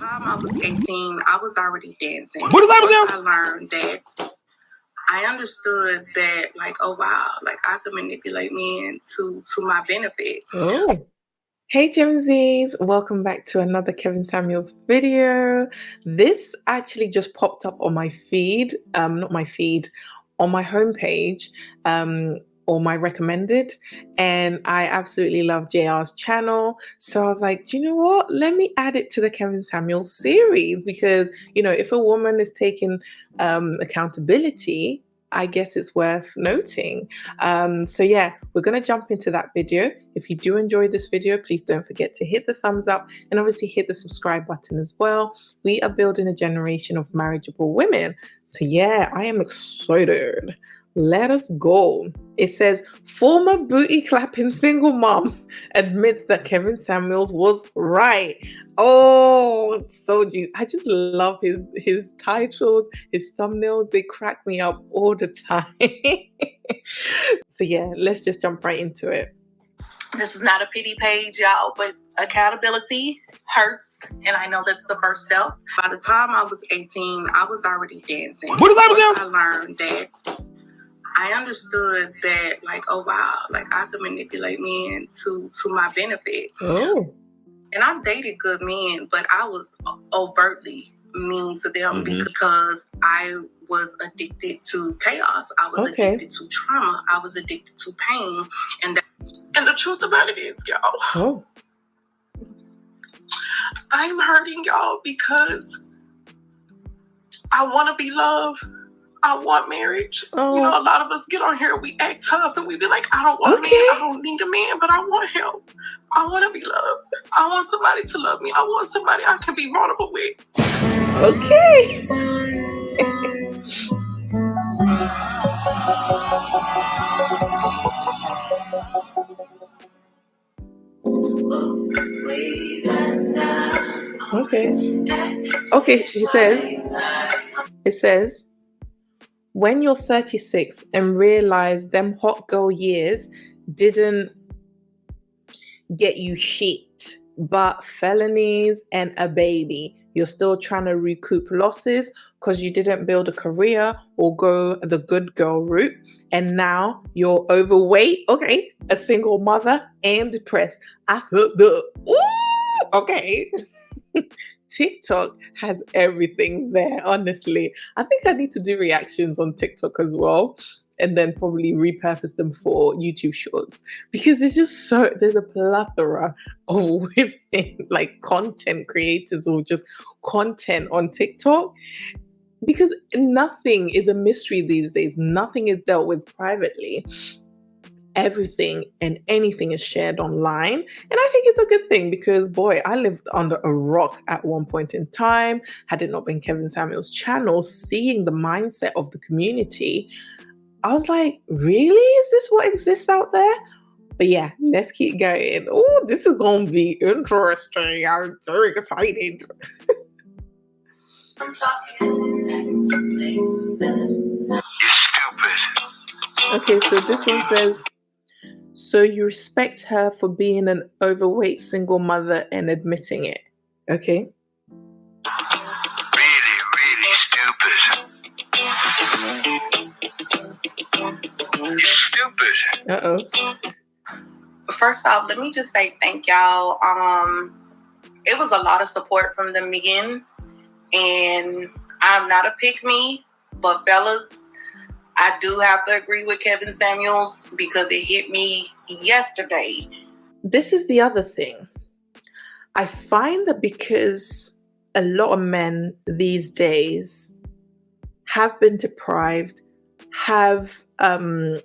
time I was 18, I was already dancing. What is that? I learned that I understood that, like, oh wow, like I could manipulate men to my benefit. Oh. Hey Gen Zs, welcome back to another Kevin Samuels video. This actually just popped up on my feed, not my feed, on my homepage, or my recommended, and I absolutely love JR's channel. So I was like, do you know what? Let me add it to the Kevin Samuels series because, if a woman is taking accountability, I guess it's worth noting. So yeah, we're going to jump into that video. If you do enjoy this video, please don't forget to hit the thumbs up and obviously hit the subscribe button as well. We are building a generation of marriageable women. So yeah, I am excited. Let us go. It says, former booty clapping single mom admits that Kevin Samuels was right. Oh, so juicy. I just love his titles, his thumbnails. They crack me up all the time. So yeah, let's just jump right into it. This is not a pity page, y'all, but accountability hurts, and I know that's the first step. By the time I was 18, I was already dancing. What is that? I learned that I understood that, like, oh wow, like I could manipulate men to my benefit. Oh. And I've dated good men, but I was overtly mean to them because I was addicted to chaos. I was addicted to trauma. I was addicted to pain. And the truth about it is, y'all, I'm hurting y'all because I want to be loved. I want marriage. Oh. A lot of us get on here, we act tough, and we be like, I don't want a man, I don't need a man, but I want help. I want to be loved. I want somebody to love me. I want somebody I can be vulnerable with. Okay. Okay, it says, when you're 36 and realize them hot girl years didn't get you shit, but felonies and a baby, you're still trying to recoup losses because you didn't build a career or go the good girl route, and now you're overweight, a single mother and depressed. Okay. TikTok has everything there, honestly. I think I need to do reactions on TikTok as well and then probably repurpose them for YouTube shorts because it's just there's a plethora of women, like content creators or just content on TikTok because nothing is a mystery these days. Nothing is dealt with privately. Everything and anything is shared online, and I think it's a good thing because boy, I lived under a rock at one point in time. Had it not been Kevin Samuels' channel, seeing the mindset of the community, I was like, really? Is this what exists out there? But yeah, let's keep going. Oh, this is gonna be interesting. I'm very excited. I'm talking. You're stupid. Okay, so this one says, so you respect her for being an overweight single mother and admitting it. Okay. Really, really stupid. You're stupid. Uh-oh. First off, let me just say thank y'all. It was a lot of support from the men, and I'm not a pick-me, but fellas, I do have to agree with Kevin Samuels because it hit me yesterday. This is the other thing. I find that because a lot of men these days have been deprived, have been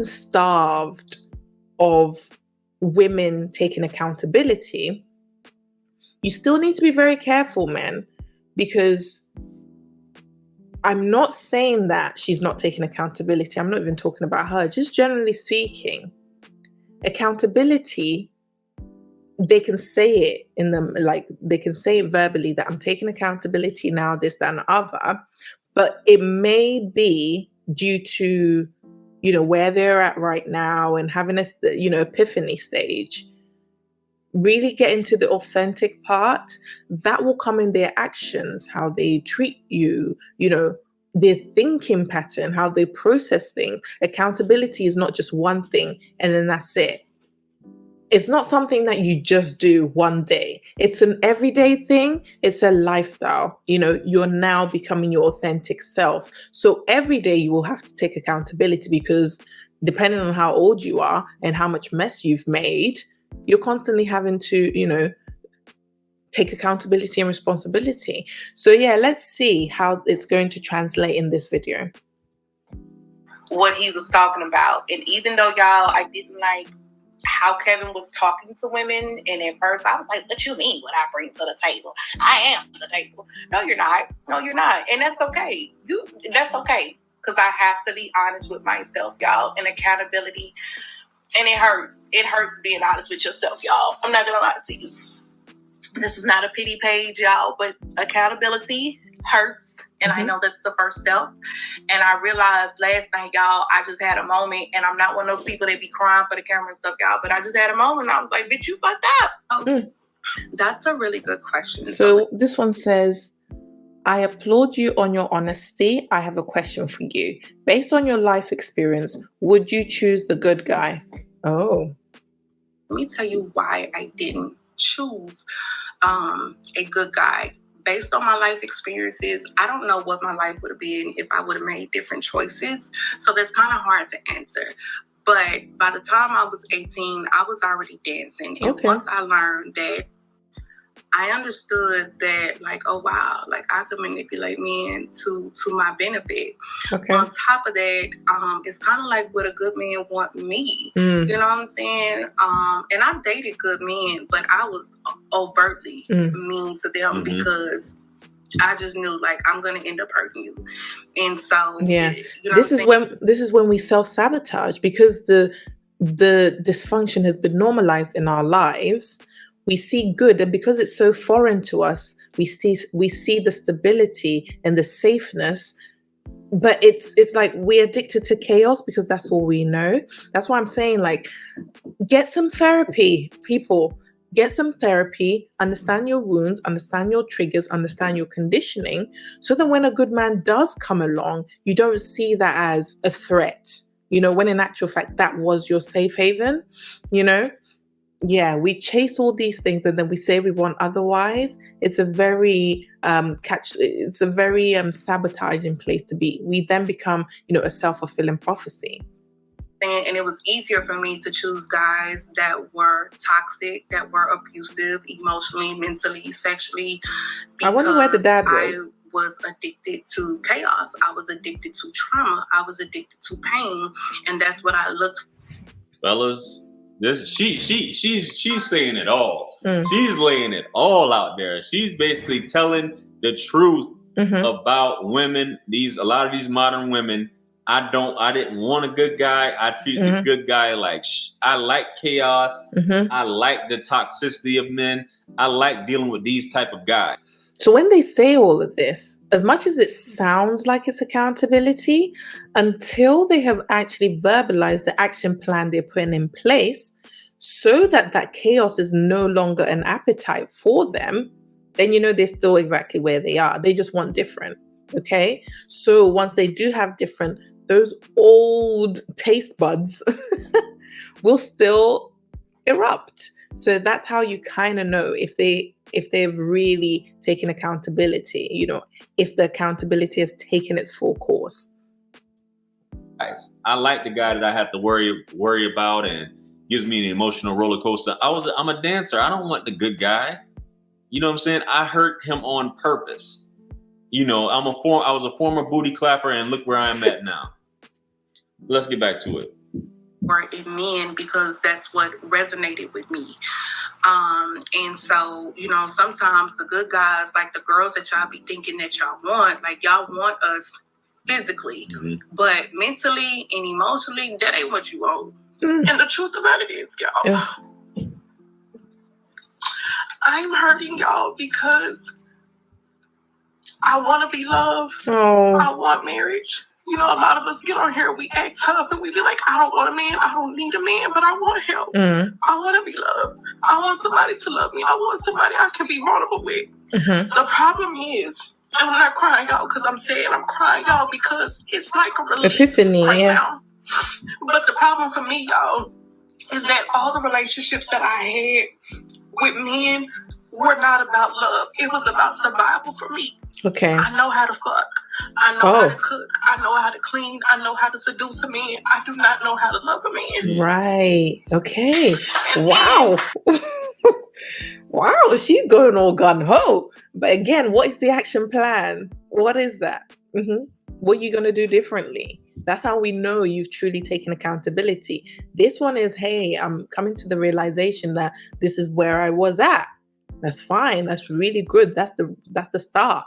starved of women taking accountability, you still need to be very careful, man, because I'm not saying that she's not taking accountability. I'm not even talking about her. Just generally speaking, accountability, they can say it in them, like they can say it verbally that I'm taking accountability now, this, that, and the other. But it may be due to, where they're at right now and having a, epiphany stage. really get into the authentic part, that will come in their actions, how they treat you, their thinking pattern, how they process things. Accountability is not just one thing and then that's it. It's not something that you just do one day. It's an everyday thing. It's a lifestyle. You're now becoming your authentic self. So every day you will have to take accountability, because depending on how old you are and how much mess you've made, you're constantly having to, take accountability and responsibility. So yeah, let's see how it's going to translate in this video. What he was talking about. And even though, y'all, I didn't like how Kevin was talking to women, and at first I was like, what you mean what I bring to the table? I am the table. No, you're not. No, you're not. And that's okay. That's okay. Because I have to be honest with myself, y'all. And accountability, and it hurts. It hurts being honest with yourself, y'all. I'm not going to lie to you. This is not a pity page, y'all, but accountability hurts. And I know that's the first step. And I realized last night, y'all, I just had a moment, and I'm not one of those people that be crying for the camera and stuff, y'all, but I just had a moment. I was like, bitch, you fucked up. Oh, that's a really good question. So this one says, I applaud you on your honesty. I have a question for you. Based on your life experience, would you choose the good guy? Oh. Let me tell you why I didn't choose a good guy. Based on my life experiences, I don't know what my life would have been if I would have made different choices. So that's kind of hard to answer. But by the time I was 18, I was already dancing. And once I learned that, I understood that, like, oh, wow, like, I could manipulate men to my benefit. Okay. On top of that, it's kind of like what a good man want me. You know what I'm saying? And I've dated good men, but I was overtly mean to them because I just knew, like, I'm going to end up hurting you. And so, this is when we self-sabotage, because the dysfunction has been normalized in our lives. We see good, and because it's so foreign to us, we see the stability and the safeness, but it's like we're addicted to chaos because that's all we know. That's why I'm saying, like, get some therapy, people. Get some therapy, understand your wounds, understand your triggers, understand your conditioning, so that when a good man does come along, you don't see that as a threat, when in actual fact that was your safe haven, Yeah, we chase all these things and then we say we want otherwise. It's a very sabotaging place to be. We then become, a self-fulfilling prophecy. And it was easier for me to choose guys that were toxic, that were abusive, emotionally, mentally, sexually. I wonder where the dad was. I was addicted to chaos. I was addicted to trauma. I was addicted to pain. And that's what I looked for. Fellas, she's saying it all. She's laying it all out there. She's basically telling the truth about women. A lot of these modern women. I didn't want a good guy. I treat the good guy like I like chaos. I like the toxicity of men. I like dealing with these type of guys. So when they say all of this, as much as it sounds like it's accountability, until they have actually verbalized the action plan they're putting in place so that chaos is no longer an appetite for them, then they're still exactly where they are. They just want different. Okay? So once they do have different, those old taste buds will still erupt. So that's how you kind of know if they've really taken accountability, if the accountability has taken its full course. Guys, I like the guy that I have to worry about and gives me an emotional roller coaster. I'm a dancer. I don't want the good guy. You know what I'm saying? I hurt him on purpose. I was a former booty clapper, and look where I am at now. Let's get back to it. Or in men, because that's what resonated with me. And so, sometimes the good guys, like the girls that y'all be thinking that y'all want, like y'all want us physically, but mentally and emotionally, that ain't what you want. And the truth about it is, y'all, I'm hurting y'all because I want to be loved. I want marriage. You know, a lot of us get on here, we act tough, and we be like, I don't want a man, I don't need a man, but I want help. I want to be loved. I want somebody to love me. I want somebody I can be vulnerable with. The problem is, and I'm not crying, y'all, because I'm saying I'm crying, y'all, because it's like a release Epiphany, right yeah. now. But the problem for me, y'all, is that all the relationships that I had with men were not about love. It was about survival for me. Okay. I know how to fuck. I know how to cook. I know how to clean. I know how to seduce a man. I do not know how to love a man. Right. Okay. Wow. Wow. She's going all gun ho. But again, what is the action plan? What is that? What are you going to do differently? That's how we know you've truly taken accountability. This one is, hey, I'm coming to the realization that this is where I was at. That's fine. That's really good. That's the start.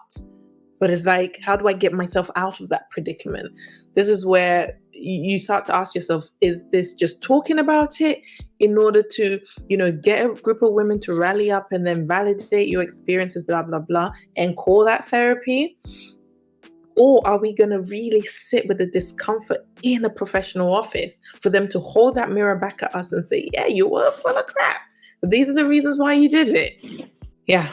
But it's like, how do I get myself out of that predicament? This is where you start to ask yourself, is this just talking about it in order to, get a group of women to rally up and then validate your experiences, blah, blah, blah, and call that therapy? Or are we going to really sit with the discomfort in a professional office for them to hold that mirror back at us and say, yeah, you were full of crap, but these are the reasons why you did it? Yeah.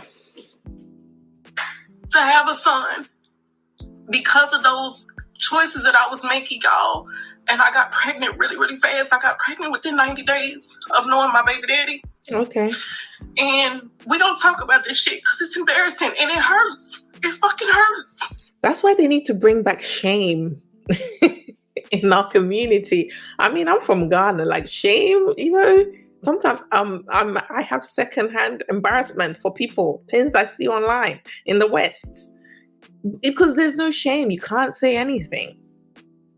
To have a son, because of those choices that I was making, y'all, and I got pregnant really, really fast. I got pregnant within 90 days of knowing my baby daddy. Okay. And we don't talk about this shit because it's embarrassing and it hurts. It fucking hurts. That's why they need to bring back shame in our community. I mean, I'm from Ghana. Like, shame, sometimes I have secondhand embarrassment for people, things I see online in the West, because there's no shame. You can't say anything.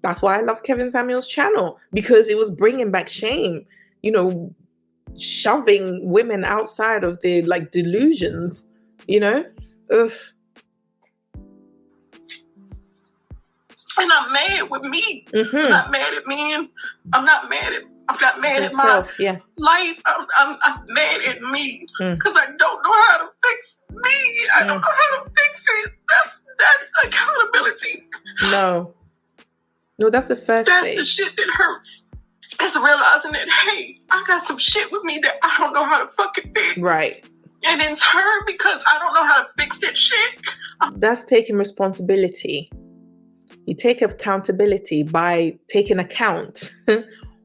That's why I love Kevin Samuel's channel, because it was bringing back shame, shoving women outside of their delusions, Ugh. And I'm mad with me. I'm not mad at men. I'm not mad at Yourself, my life. I'm mad at me because I don't know how to fix me. I don't know how to fix it. That's accountability. No, that's the first That's stage. the shit that hurts. It's realizing that, hey, I got some shit with me that I don't know how to fucking fix. Right. And in turn, because I don't know how to fix that shit. That's taking responsibility. You take accountability by taking account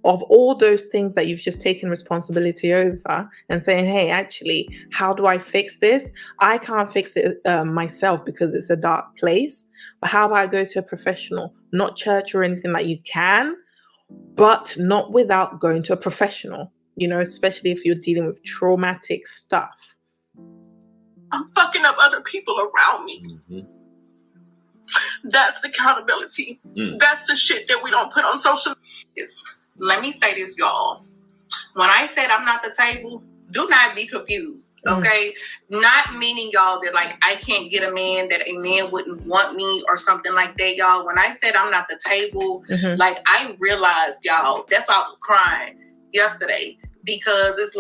of all those things that you've just taken responsibility over and saying, hey, actually, how do I fix this? I can't fix it myself because it's a dark place. But how about I go to a professional, not church or anything that you can, but not without going to a professional, especially if you're dealing with traumatic stuff. I'm fucking up other people around me. That's accountability. That's the shit that we don't put on social media. Let me say this, y'all. When I said I'm not the table, do not be confused, okay? Not meaning, y'all, that I can't get a man, that a man wouldn't want me or something like that, y'all. When I said I'm not the table, I realized, y'all, that's why I was crying yesterday, because it's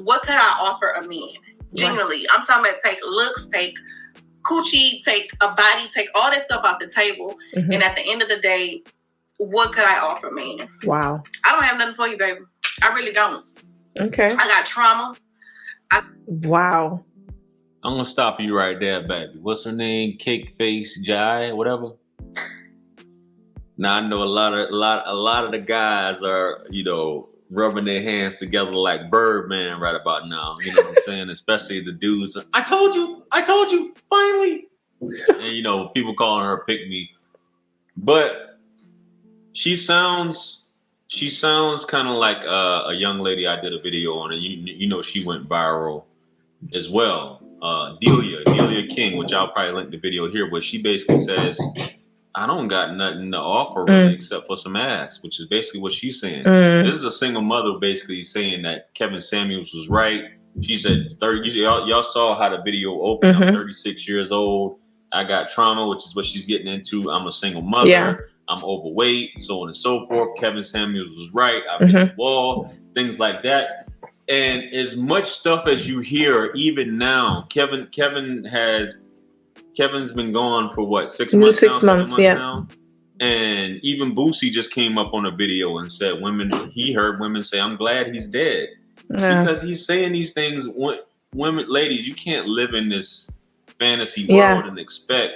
what could I offer a man? Genuinely, I'm talking about take looks, take coochie, take a body, take all that stuff off the table. And at the end of the day, what could I offer, man? Wow. I don't have nothing for you, baby. I really don't. Okay. I got trauma. Wow. I'm gonna stop you right there, baby. What's her name? Cake Face Jai, whatever. Now I know a lot of the guys are, rubbing their hands together like Birdman right about now. You know what I'm saying? Especially the dudes. I told you, finally. And people calling her a pick me. But she sounds kind of like a young lady I did a video on, and she went viral as well. Delia King, which I'll probably link the video here, where she basically says, I don't got nothing to offer really except for some ass, which is basically what she's saying. This is a single mother basically saying that Kevin Samuels was right. She said, y'all saw how the video opened. I'm 36 years old. I got trauma, which is what she's getting into. I'm a single mother. Yeah. I'm overweight, so on and so forth. Kevin Samuels was right. I've hit the wall, things like that. And as much stuff as you hear, even now, Kevin's been gone for what, 6 months? 6 months, yeah. Now? And even Boosie just came up on a video and said he heard women say, I'm glad he's dead. Because he's saying these things. Women, ladies, you can't live in this fantasy world and expect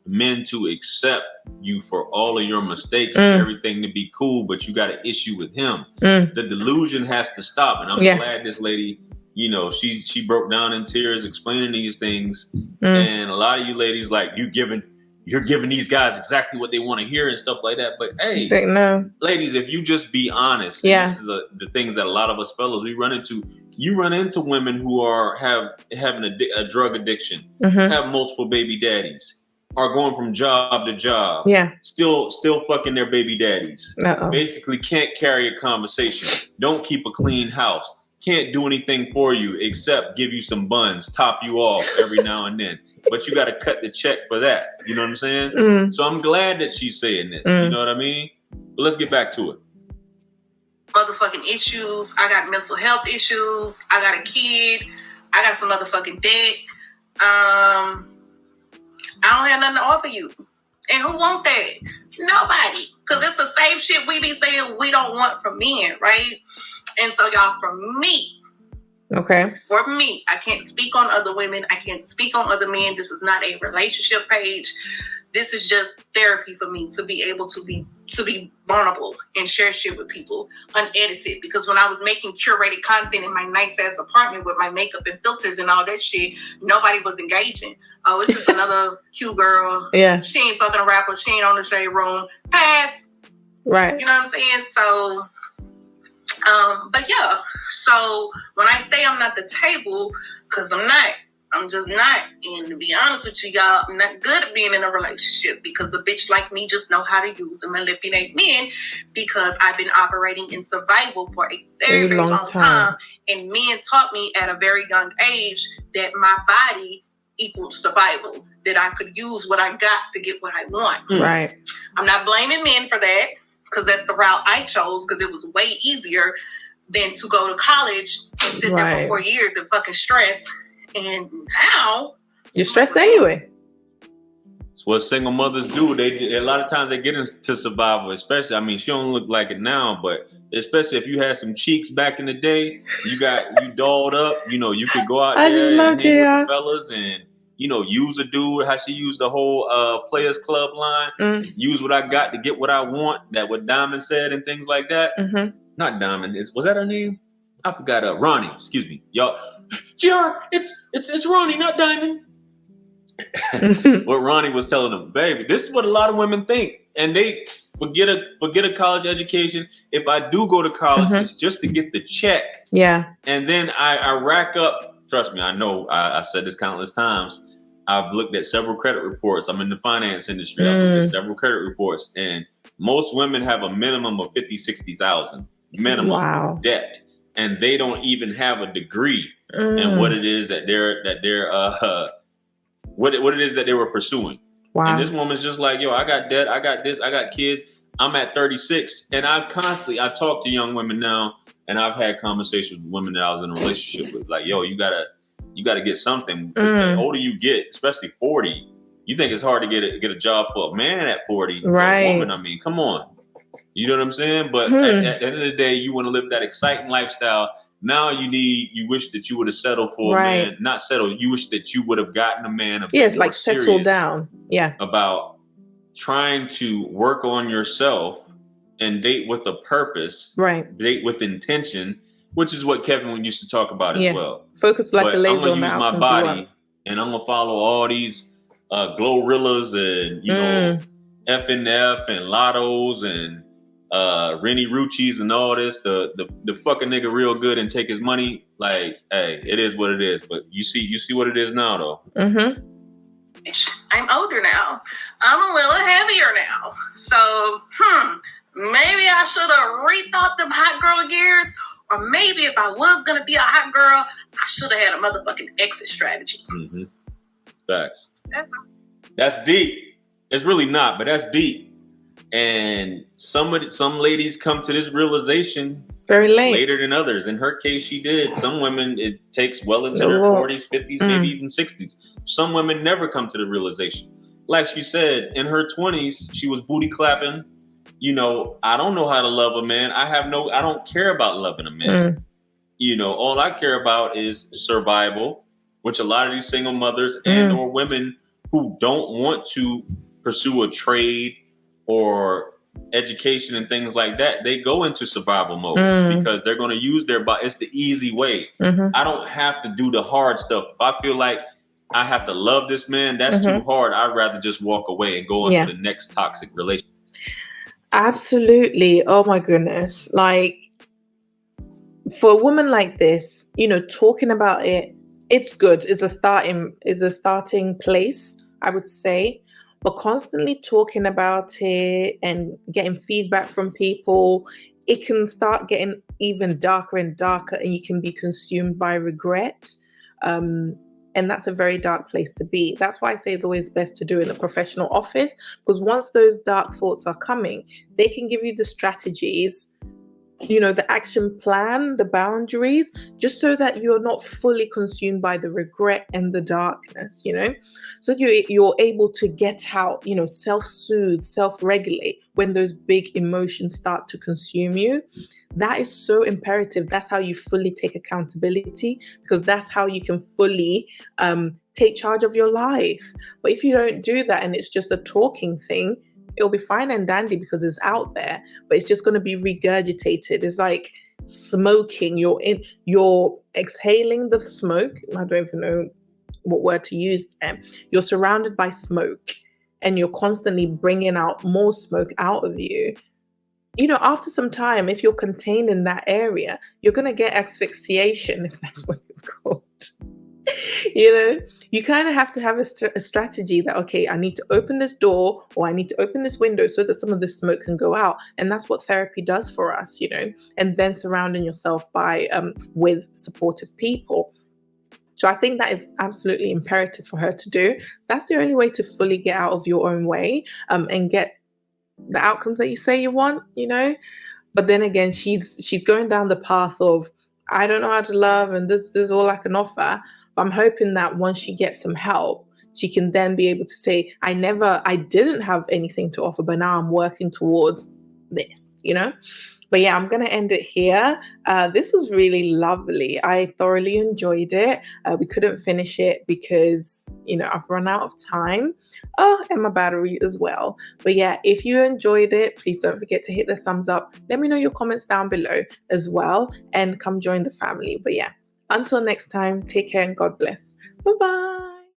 men to accept you for all of your mistakes and everything to be cool, but you got an issue with him. The delusion has to stop. And I'm glad this lady, you know, she broke down in tears explaining these things. And a lot of you ladies, like, you're giving these guys exactly what they want to hear and stuff like that. But hey, no. Ladies, if you just be honest, this is the things that a lot of us fellas we run into. You run into women who are having a drug addiction, have multiple baby daddies, are going from job to job, still fucking their baby daddies. Basically, can't carry a conversation, don't keep a clean house, can't do anything for you except give you some buns, top you off every now and then. But you got to cut the check for that. You know what I'm saying? So I'm glad that she's saying this. You know what I mean? But let's get back to it. Motherfucking issues. I got mental health issues. I got a kid. I got some motherfucking debt. I don't have nothing to offer you. And who want that? Nobody. Because it's the same shit we be saying we don't want from men, right? And so, y'all, for me, I can't speak on other women. I can't speak on other men. This is not a relationship page. This is just therapy for me to be able to be vulnerable and share shit with people unedited. Because when I was making curated content in my nice ass apartment with my makeup and filters and all that shit, nobody was engaging. Oh, it's just another cute girl. She ain't fucking a rapper. She ain't on the shade room. Pass. Right. You know what I'm saying? So, but yeah. So when I say I'm not the table, because I'm not. I'm just not. And to be honest with you, y'all, I'm not good at being in a relationship because a bitch like me just know how to use and manipulate men because I've been operating in survival for a very, very long time. And men taught me at a very young age that my body equals survival, that I could use what I got to get what I want. Right. I'm not blaming men for that because that's the route I chose because it was way easier than to go to college and sit there for 4 years and fucking stress. And now you're stressed anyway. It's what single mothers do. They a lot of times they get into survival, especially. I mean, she don't look like it now, but especially if you had some cheeks back in the day, you dolled up. You know, you could go out there and hang with the fellas and use a dude. How she used the whole Players Club line. Use what I got to get what I want. That what Diamond said and things like that. Not Diamond. Was that her name? I forgot. Ronnie. Excuse me, y'all. GR, it's Ronnie, not Diamond. What Ronnie was telling them, baby, this is what a lot of women think, and they forget a college education. If I do go to college, it's just to get the check. And then I rack up. Trust me, I know. I've said this countless times. I've looked at several credit reports. I'm in the finance industry. I've looked at several credit reports, and most women have a minimum of 50,000-60,000 minimum debt, and they don't even have a degree. And what it is that they're what it is that they were pursuing. And this woman's just like, yo, I got debt, I got this, I got kids. I'm at 36, and I talk to young women now, and I've had conversations with women that I was in a relationship with, like, yo, you gotta get something. Because the older you get, especially 40, you think it's hard to get a job for a man at 40. Right. A woman, I mean, come on. You know what I'm saying? But at the end of the day, you want to live that exciting lifestyle. Now you wish that you would have settled for a man, not settled. You wish that you would have gotten a man. It's like settle down. About trying to work on yourself and date with a purpose. Right. Date with intention, which is what Kevin used to talk about as well. Focus like a laser. I'm gonna use my body and I'm gonna follow all these Glorrillas and FNF and Lottos and Rennie Rucci's and all this, the fucking nigga real good and take his money. Like, hey, it is what it is. But you see what it is now, though. I'm older now. I'm a little heavier now. So, maybe I should have rethought them hot girl years. Or maybe if I was gonna be a hot girl, I should have had a motherfucking exit strategy. Facts. That's deep. It's really not, but that's deep. And some ladies come to this realization very late, later than others. In her case, she did. Some women, it takes well into their 40s, 50s, maybe even 60s. Some women never come to the realization. like she said, in her 20s, she was booty clapping. You know, I don't know how to love a man. I don't care about loving a man. You know, all I care about is survival, which a lot of these single mothers and or women who don't want to pursue a trade or education and things like that, they go into survival mode because they're going to use their body. It's the easy way. I don't have to do the hard stuff. If I feel like I have to love this man, that's too hard. I'd rather just walk away and go into the next toxic relationship. Absolutely. Oh my goodness. Like, for a woman like this, you know, talking about it, it's good. It's a starting place, I would say. But constantly talking about it and getting feedback from people, it can start getting even darker and darker, and you can be consumed by regret. And that's a very dark place to be. That's why I say it's always best to do it in a professional office, because once those dark thoughts are coming, they can give you the strategies, you know, the action plan, the boundaries, just so that you're not fully consumed by the regret and the darkness, you know, so you're able to get out, you know, self-soothe, self-regulate when those big emotions start to consume you. That is so imperative. That's how you fully take accountability, because that's how you can fully take charge of your life. But if you don't do that and it's just a talking thing, it'll be fine and dandy because it's out there, but it's just going to be regurgitated. It's like smoking. You're exhaling the smoke. I don't even know what word to use there. You're surrounded by smoke and you're constantly bringing out more smoke out of you. You know, after some time, if you're contained in that area, you're going to get asphyxiation, if that's what it's called. You know, you kind of have to have a strategy that, okay, I need to open this door or I need to open this window so that some of this smoke can go out. And that's what therapy does for us, you know, and then surrounding yourself with supportive people. So I think that is absolutely imperative for her to do. That's the only way to fully get out of your own way and get the outcomes that you say you want, you know. But then again, she's going down the path of, I don't know how to love and this is all I can offer. But I'm hoping that once she gets some help, she can then be able to say, I didn't have anything to offer, but now I'm working towards this, you know. But yeah, I'm going to end it here. This was really lovely. I thoroughly enjoyed it. We couldn't finish it because, you know, I've run out of time. Oh, and my battery as well. But yeah, if you enjoyed it, please don't forget to hit the thumbs up. Let me know your comments down below as well, and come join the family. But yeah, until next time, take care and God bless. Bye-bye.